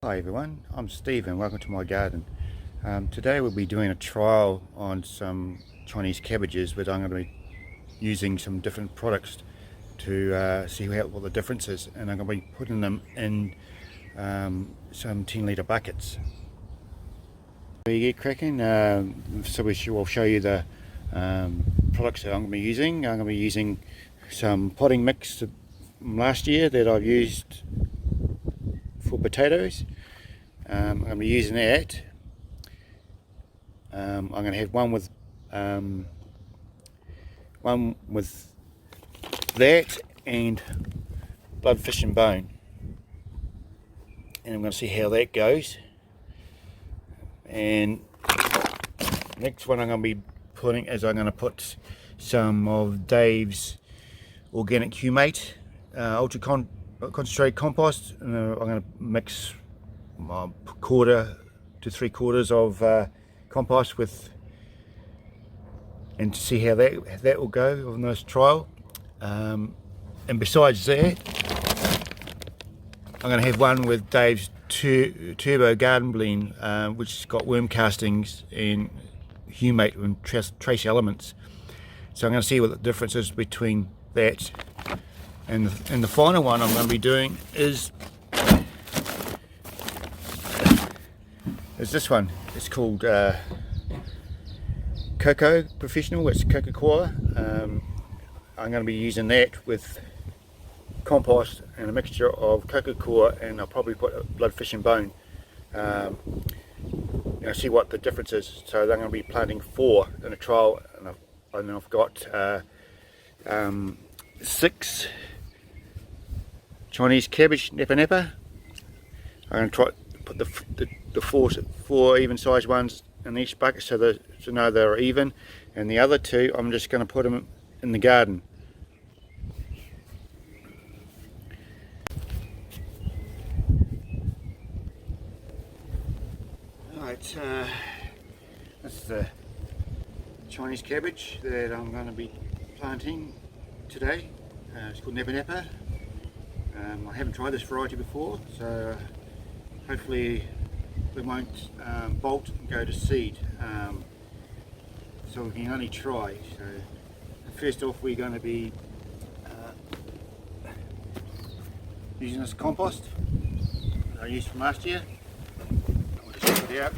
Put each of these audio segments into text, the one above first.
Hi everyone, I'm Steve and welcome to my garden. Today we'll be doing a trial on some Chinese cabbages, but I'm going to be using some different products to see what the difference is, and I'm going to be putting them in some 10-litre buckets. We get cracking, so we'll show you the products that I'm going to be using. I'm going to be using some potting mix from last year that I've used for potatoes. I'm going to be using that. I'm going to have one with that and blood, fish and bone, and I'm going to see how that goes. And next one I'm going to be putting is I'm going to put some of Dave's organic humate ultra concentrated compost, and I'm going to mix 1/4 to 3/4 of compost with, and to see how that will go on this trial. And besides that, I'm going to have one with Dave's Turbo Garden Blend, which has got worm castings and humate and trace elements. So I'm going to see what the difference is between that and the final one I'm going to be doing is this one. It's called Coco Professional. It's Coca Cola. I'm going to be using that with compost and a mixture of Coca Cola, and I'll probably put blood, fish and bone. See what the difference is. So I'm going to be planting 4 in a trial, and I've got 6 Chinese cabbage napa. I'm going to try put the four even sized ones in each bucket so to know they're even, and the other 2 I'm just going to put them in the garden. Alright, this is the Chinese cabbage that I'm going to be planting today. It's called Napa. I haven't tried this variety before, so hopefully we won't bolt and go to seed, so we can only try. So first off, we're going to be using this compost that I used from last year. I'll just put it out.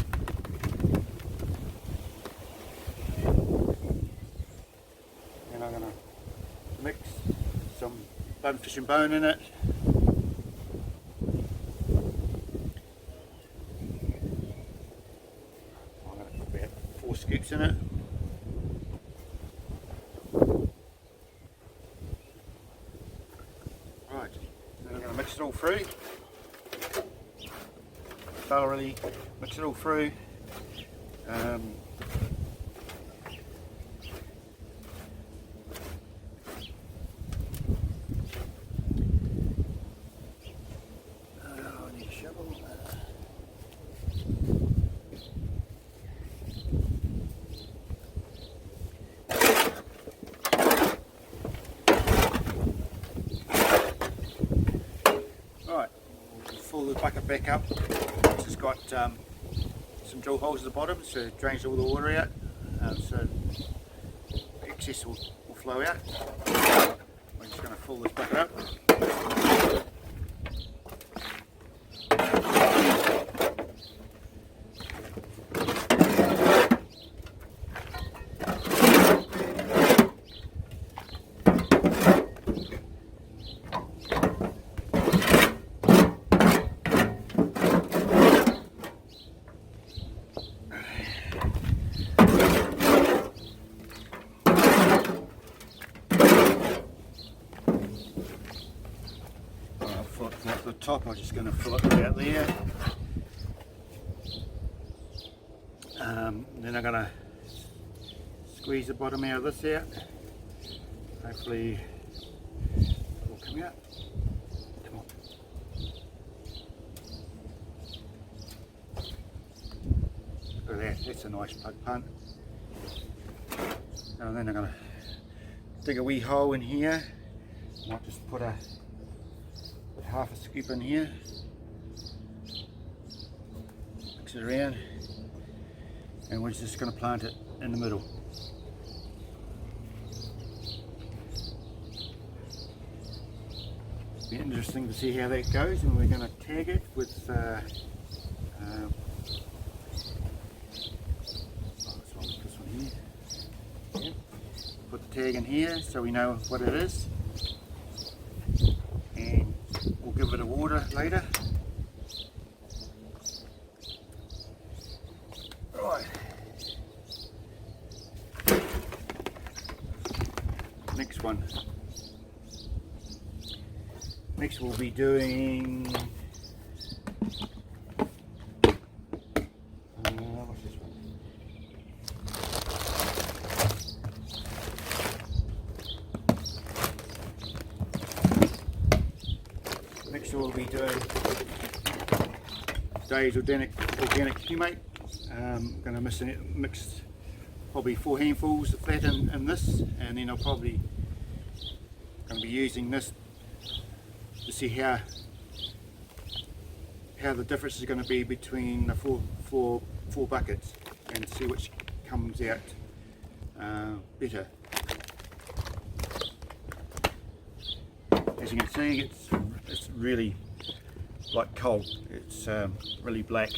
And I'm going to mix some blood, fish and bone in it. I'm going to put about 4 scoops in it. Right, then I'm going to mix it all through. Thoroughly mix it all through. I need a shovel. Right, we'll fill the bucket back up. It's just got some drill holes at the bottom, so it drains all the water out, so the excess will flow out. We're just going to fill this bucket up. At the top, I'm just going to fill it out there. Then I'm going to squeeze the bottom out of this out. Hopefully it will come out. Come on. Look at that, that's a nice plug punt. And then I'm going to dig a wee hole in here. I might just put half a scoop in here. mix it around, and we're just going to plant it in the middle. Be interesting to see how that goes, and we're going to tag it with this one here. Yep. Put the tag in here so we know what it is, and we'll give it a water later. Right. Next one. Next we'll be doing what's this one? Next we'll be doing today's organic humate. I'm going to mix probably 4 handfuls of that in this, and then I'll probably going to be using this to see how the difference is going to be between the four buckets, and see which comes out better. As you can see, it's really like coal. It's really black.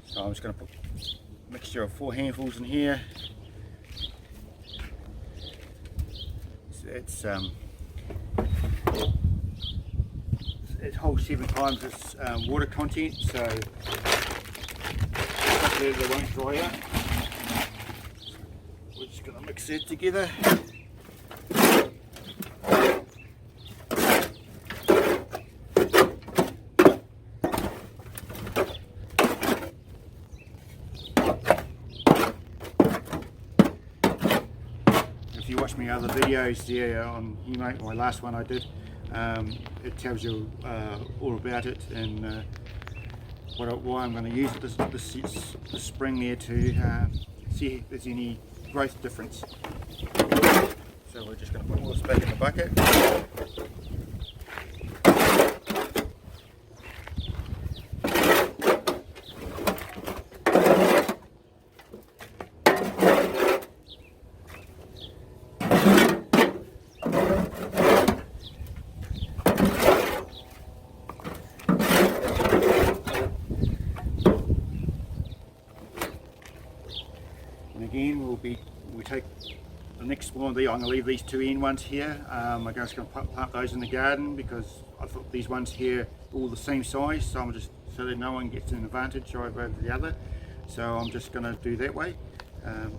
So I'm just going to put a mixture of 4 handfuls in here. It holds 7 times its water content, so hopefully they won't dry out. We're just going to mix that together. If you watch my other videos there on humate, my last one I did, it tells you all about it, and why I'm going to use it this spring there to see if there's any growth difference. So we're just going to put all this back in the bucket. And again, we take the next one. I'm going to leave these 2 end ones here. I'm just going to plant those in the garden, because I thought these ones here are all the same size, so I'm just so that no one gets an advantage over the other. So I'm just going to do that way, and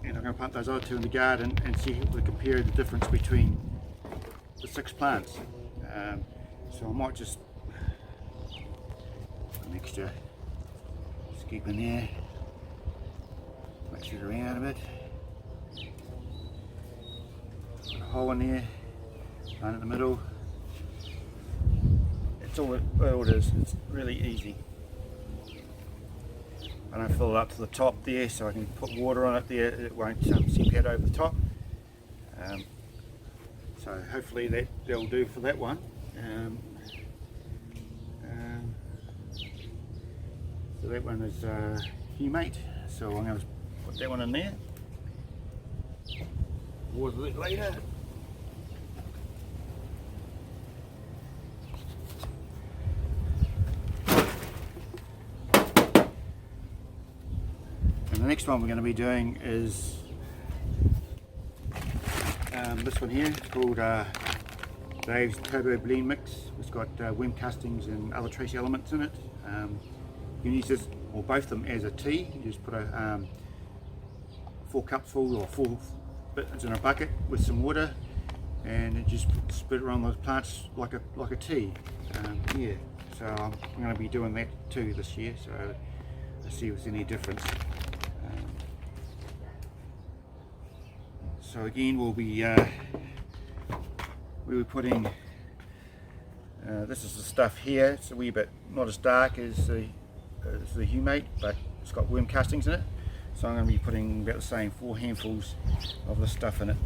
I'm going to plant those other 2 in the garden and see if we compare the difference between the 6 plants. So I might just a mixture, just keep in there. Mix it around a bit. Put a hole in there, one in the middle. It's all it is. It's really easy. I don't fill it up to the top there, so I can put water on it there. It won't seep out over the top. So hopefully that'll do for that one. So that one is humate. So I'm going to put that one in there. Water it later. And the next one we're going to be doing is this one here. It's called Dave's Turbo Blend Mix. It's got worm castings and other trace elements in it. You can use this, or both of them, as a tea. You just put a 4 cupful or 4 bits in a bucket with some water, and it just spit around those plants like a tea. Yeah, so I'm going to be doing that too this year, so let's see if there's any difference. So again, we'll be putting this is the stuff here. It's a wee bit not as dark as the humate, but it's got worm castings in it. So I'm going to be putting about the same 4 handfuls of the stuff in it.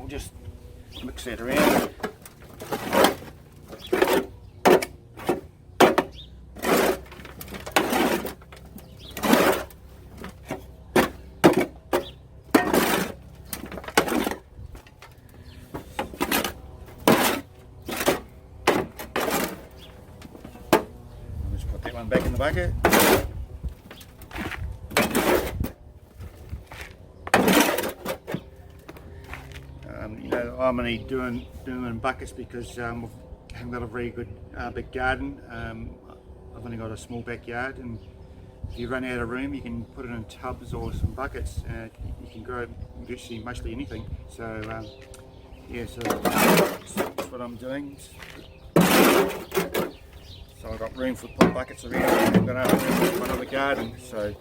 We'll just mix that around. Put that one back in the bucket. You know, I'm only doing them in buckets because I haven't got a very good big garden. I've only got a small backyard, and if you run out of room, you can put it in tubs or some buckets. You can grow virtually mostly anything. So yeah, so that's what I'm doing. So I've got room for put buckets around. I'm going to have one other garden, so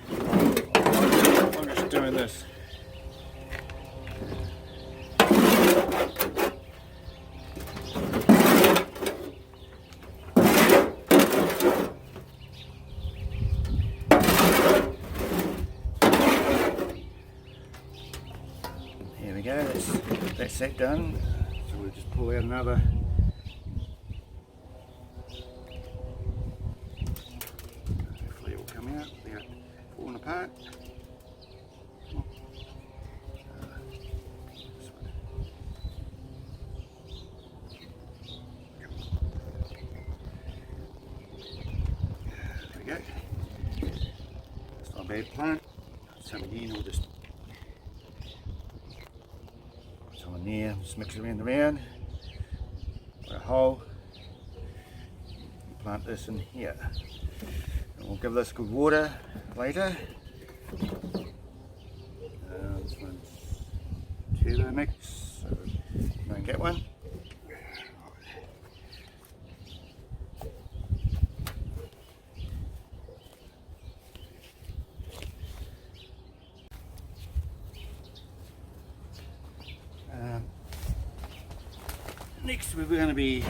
I'm just doing this. There we go. That's that done. So we'll just pull out another. Without falling apart. There we go. It's not a bad plant. Some again, we'll just put some in there, just mix it around. Put a hole. Plant this in here. We'll give this good water later. This one's turbo mix, so don't get one. Next we're going to be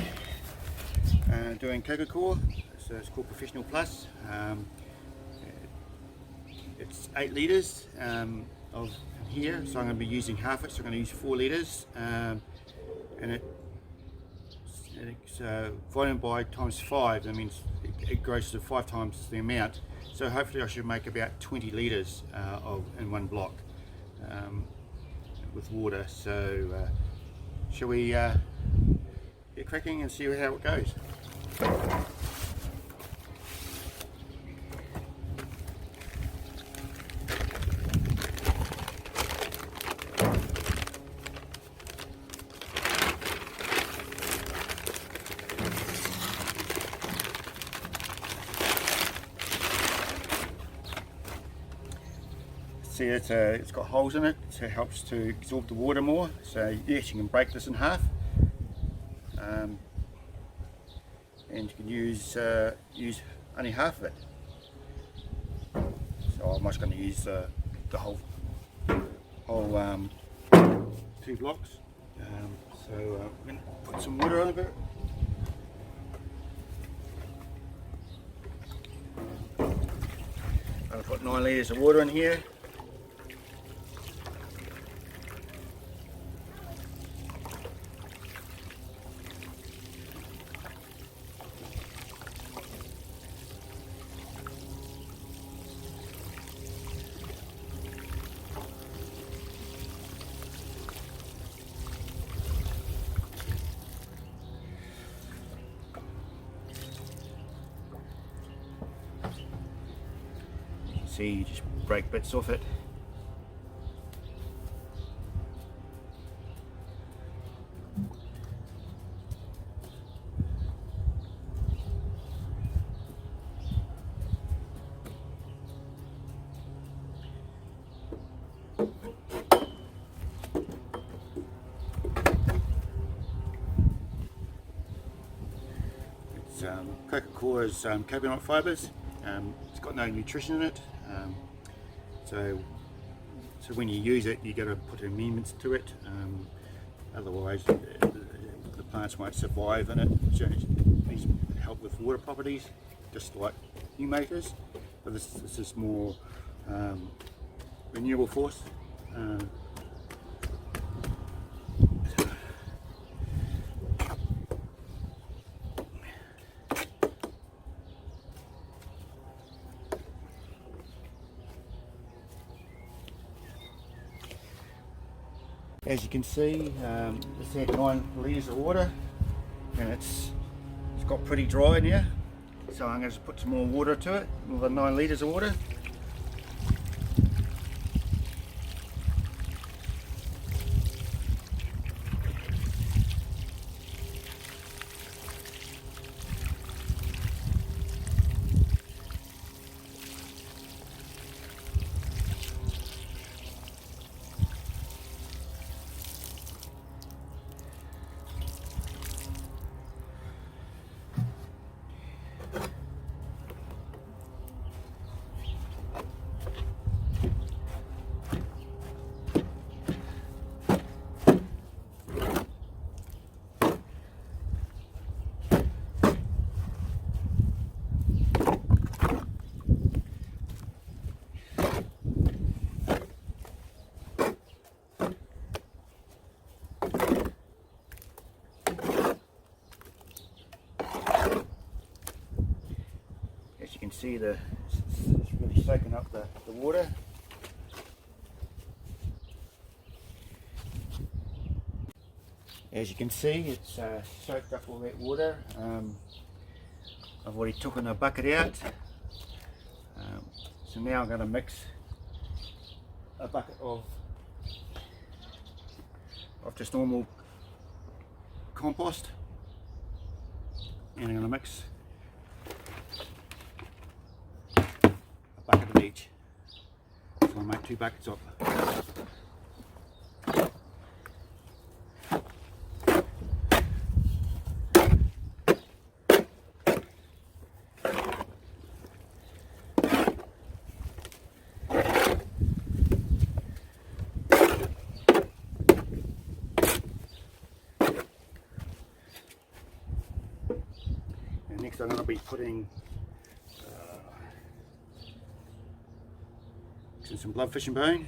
doing Coca Cola. So it's called Professional Plus. It's 8 litres of here, so I'm going to be using half it, so I'm going to use 4 litres, and it's volume by times 5. That means it grows to 5 times the amount. So hopefully I should make about 20 litres in one block with water. So shall we get cracking and see how it goes? See, it's got holes in it, so it helps to absorb the water more. So yes, you can break this in half, and you can use only half of it. So I'm just going to use the whole 2 blocks. So I'm going to put some water over it. I'm going to put 9 litres of water in here. See, you just break bits off it. It's Coca Cola's coconut fibres. It's got no nutrition in it. So when you use it, you got to put amendments to it. Otherwise, the plants won't survive in it. So these help with water properties, just like humics. But this is more renewable force. As you can see, it's had 9 litres of water, and it's got pretty dry in here, so I'm going to just put some more water to it, another 9 litres of water. As you can see, it's really soaking up the water. As you can see, it's soaked up all that water. I've already taken a bucket out, so now I'm going to mix a bucket of just normal compost, and I'm going to mix a bucket of each, so I'll make 2 buckets of it. Next I'm going to be putting some bloodfish and bone.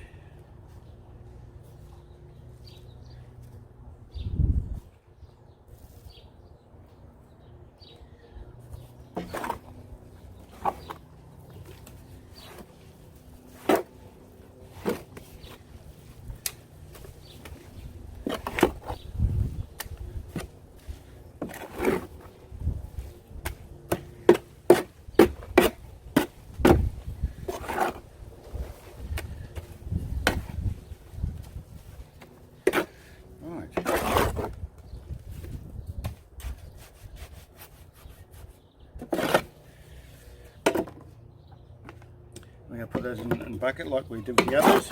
We're going to put those in a bucket like we did with the others.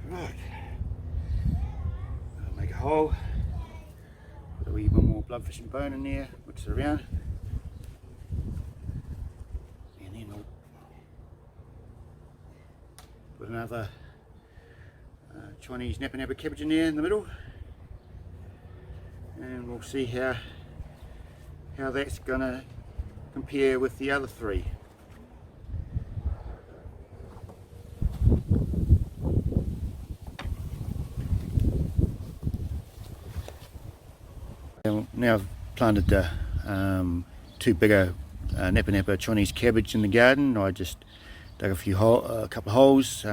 Right, I'll make a hole, put a wee bit more bloodfish and bone in there, mix it around. Put another Chinese Napa Napa cabbage in there in the middle, and we'll see how that's going to compare with the other 3. Now I've planted the 2 bigger Napa Napa Chinese cabbage in the garden. I just dug a couple of holes,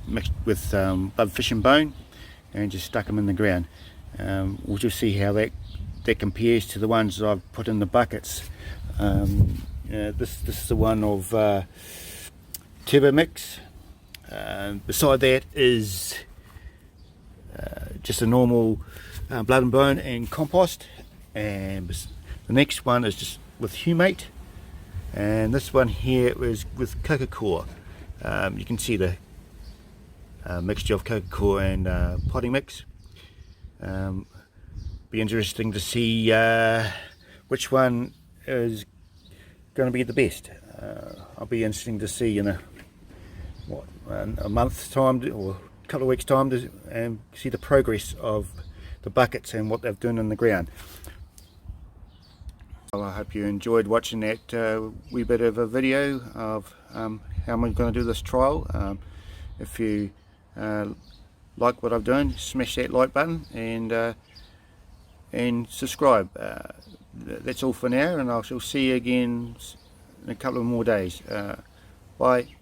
mixed with bloodfish and bone, and just stuck them in the ground. We'll just see how that compares to the ones that I've put in the buckets. This is the one of turbo mix. Beside that is just a normal blood and bone and compost, and the next one is just with humate. And this one here was with Coca Cola. You can see the mixture of Coca Cola and potting mix. Be interesting to see which one is going to be the best. I'll be interesting to see in a month's time or a couple of weeks' time to see the progress of the buckets and what they've done in the ground. Well, I hope you enjoyed watching that wee bit of a video of how I'm going to do this trial. If you like what I'm doing, smash that like button and subscribe. That's all for now, and I shall see you again in a couple of more days. Bye.